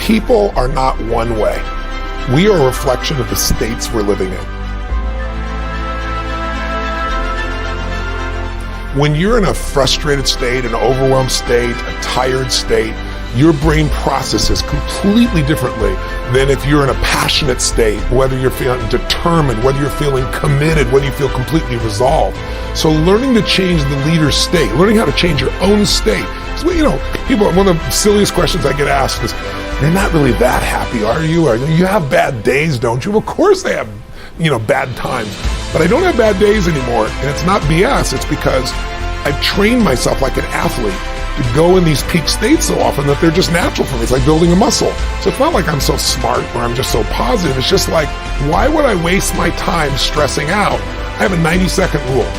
People are not one way. We are a reflection of the states we're living in. When you're in a frustrated state, an overwhelmed state, a tired state, your brain processes completely differently than if you're in a passionate state, whether you're feeling determined, whether you're feeling committed, whether you feel completely resolved. So learning to change the leader's state, learning how to change your own state. So, people, one of the silliest questions I get asked is, you're not really that happy, are you? Or you have bad days, don't you? Well, of course I have, bad times. But I don't have bad days anymore, and it's not BS. It's because I've trained myself like an athlete to go in these peak states so often that they're just natural for me. It's like building a muscle. So it's not like I'm so smart or I'm just so positive. It's just like, why would I waste my time stressing out? I have a 90-second rule.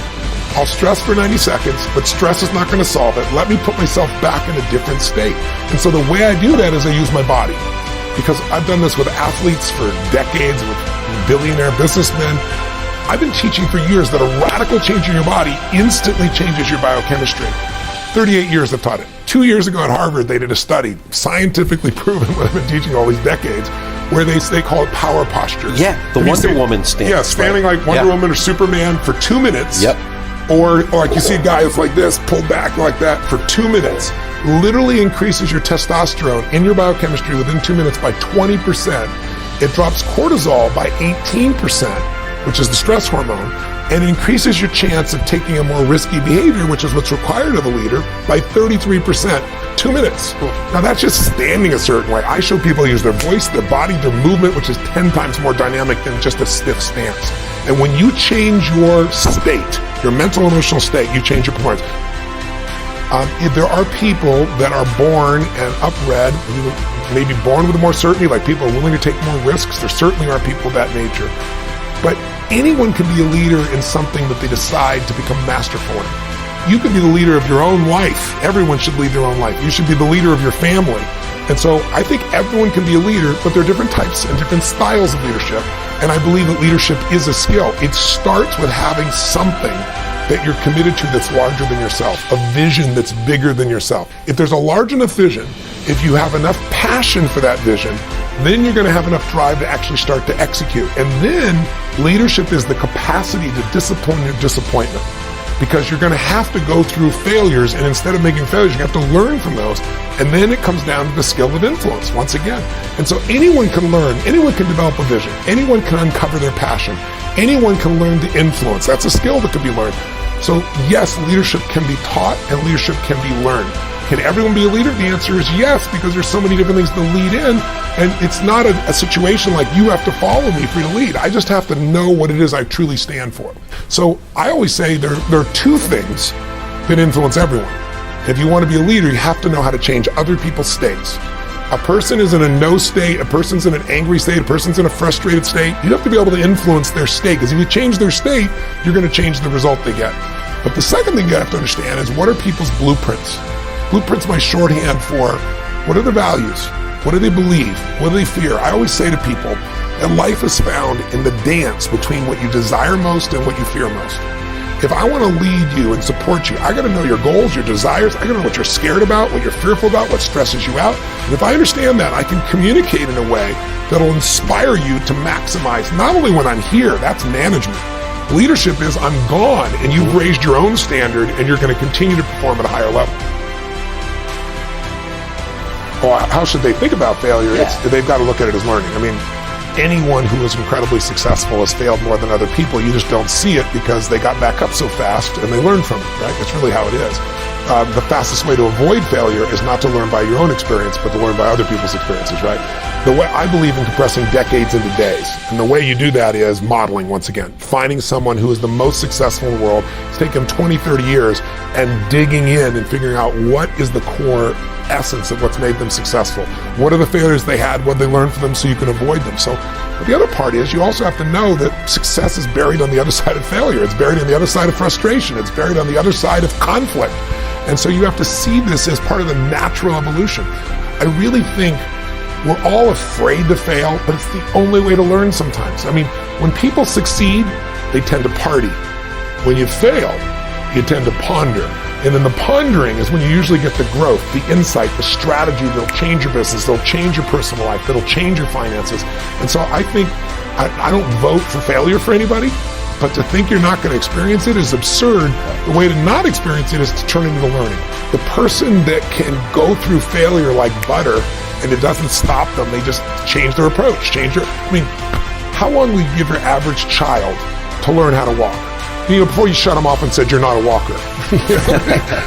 I'll stress for 90 seconds, but stress is not going to solve it. Let me put myself back in a different state. And so the way I do that is I use my body. Because I've done this with athletes for decades, with billionaire businessmen. I've been teaching for years that a radical change in your body instantly changes your biochemistry. 38 years I've taught it. 2 years ago at Harvard, they did a study, scientifically proven what I've been teaching all these decades, where they call it power postures. Yeah, the Wonder Woman stance. Yeah, standing like Wonder Woman or Superman for 2 minutes. Yep. Or like you see a guy that's like this, pulled back like that for 2 minutes. Literally increases your testosterone in your biochemistry within 2 minutes by 20%. It drops cortisol by 18%, which is the stress hormone, and increases your chance of taking a more risky behavior, which is what's required of a leader, by 33%. 2 minutes. Now that's just standing a certain way. I show people use their voice, their body, their movement, which is 10 times more dynamic than just a stiff stance. And when you change your state, your mental emotional state, you change your performance. There are people that are born and upbred, maybe born with more certainty, like people are willing to take more risks. There certainly are people of that nature. But anyone can be a leader in something that they decide to become masterful in. You can be the leader of your own life. Everyone should lead their own life. You should be the leader of your family. And so I think everyone can be a leader, but there are different types and different styles of leadership. And I believe that leadership is a skill. It starts with having something that you're committed to that's larger than yourself, a vision that's bigger than yourself. If there's a large enough vision, if you have enough passion for that vision, then you're going to have enough drive to actually start to execute. And then leadership is the capacity to discipline your disappointment, because you're going to have to go through failures, and instead of making failures, you have to learn from those. And then it comes down to the skill of influence once again. And so anyone can learn, anyone can develop a vision, anyone can uncover their passion, anyone can learn to influence. That's a skill that can be learned. So yes, leadership can be taught and leadership can be learned. Can everyone be a leader? The answer is yes, because there's so many different things to lead in, and it's not a situation like you have to follow me for you to lead. I just have to know what it is I truly stand for. So I always say there are two things that influence everyone. If you want to be a leader, you have to know how to change other people's states. A person is in a no state, a person's in an angry state, a person's in a frustrated state. You have to be able to influence their state, because if you change their state, you're going to change the result they get. But the second thing you have to understand is, what are people's blueprints? Blueprint's my shorthand for what are their values? What do they believe? What do they fear? I always say to people that life is found in the dance between what you desire most and what you fear most. If I want to lead you and support you, I got to know your goals, your desires. I got to know what you're scared about, what you're fearful about, what stresses you out. And if I understand that, I can communicate in a way that'll inspire you to maximize, not only when I'm here, that's management. Leadership is I'm gone and you've raised your own standard and you're going to continue to perform at a higher level. Well, how should they think about failure? They've got to look at it as learning. I mean, anyone who is incredibly successful has failed more than other people. You just don't see it because they got back up so fast and they learned from it, right? That's really how it is. The fastest way to avoid failure is not to learn by your own experience, but to learn by other people's experiences, right? The way I believe in compressing decades into days. And the way you do that is modeling, once again. Finding someone who is the most successful in the world. It's taken them 20, 30 years and digging in and figuring out what is the core essence of what's made them successful. What are the failures they had? What did they learn from them so you can avoid them? So the other part is you also have to know that success is buried on the other side of failure. It's buried on the other side of frustration. It's buried on the other side of conflict. And so you have to see this as part of the natural evolution. I really think we're all afraid to fail, but it's the only way to learn sometimes. I mean, when people succeed, they tend to party. When you fail, you tend to ponder. And then the pondering is when you usually get the growth, the insight, the strategy that'll change your business, that'll change your personal life, that'll change your finances. And so I think I don't vote for failure for anybody, but to think you're not going to experience it is absurd. The way to not experience it is to turn it into learning. The person that can go through failure like butter and it doesn't stop them, they just change their approach, how long will you give your average child to learn how to walk? Before you shut them off and said you're not a walker.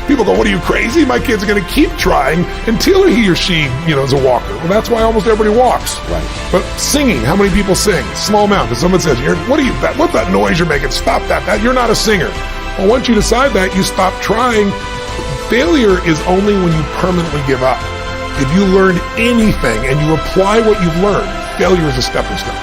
People go, what are you, crazy? My kid's going to keep trying until he or she, is a walker. Well, that's why almost everybody walks. Right. But singing, how many people sing? Small amount. If someone says, what's that noise you're making? Stop that. You're not a singer. Well, once you decide that, you stop trying. Failure is only when you permanently give up. If you learn anything and you apply what you've learned, failure is a stepping stone.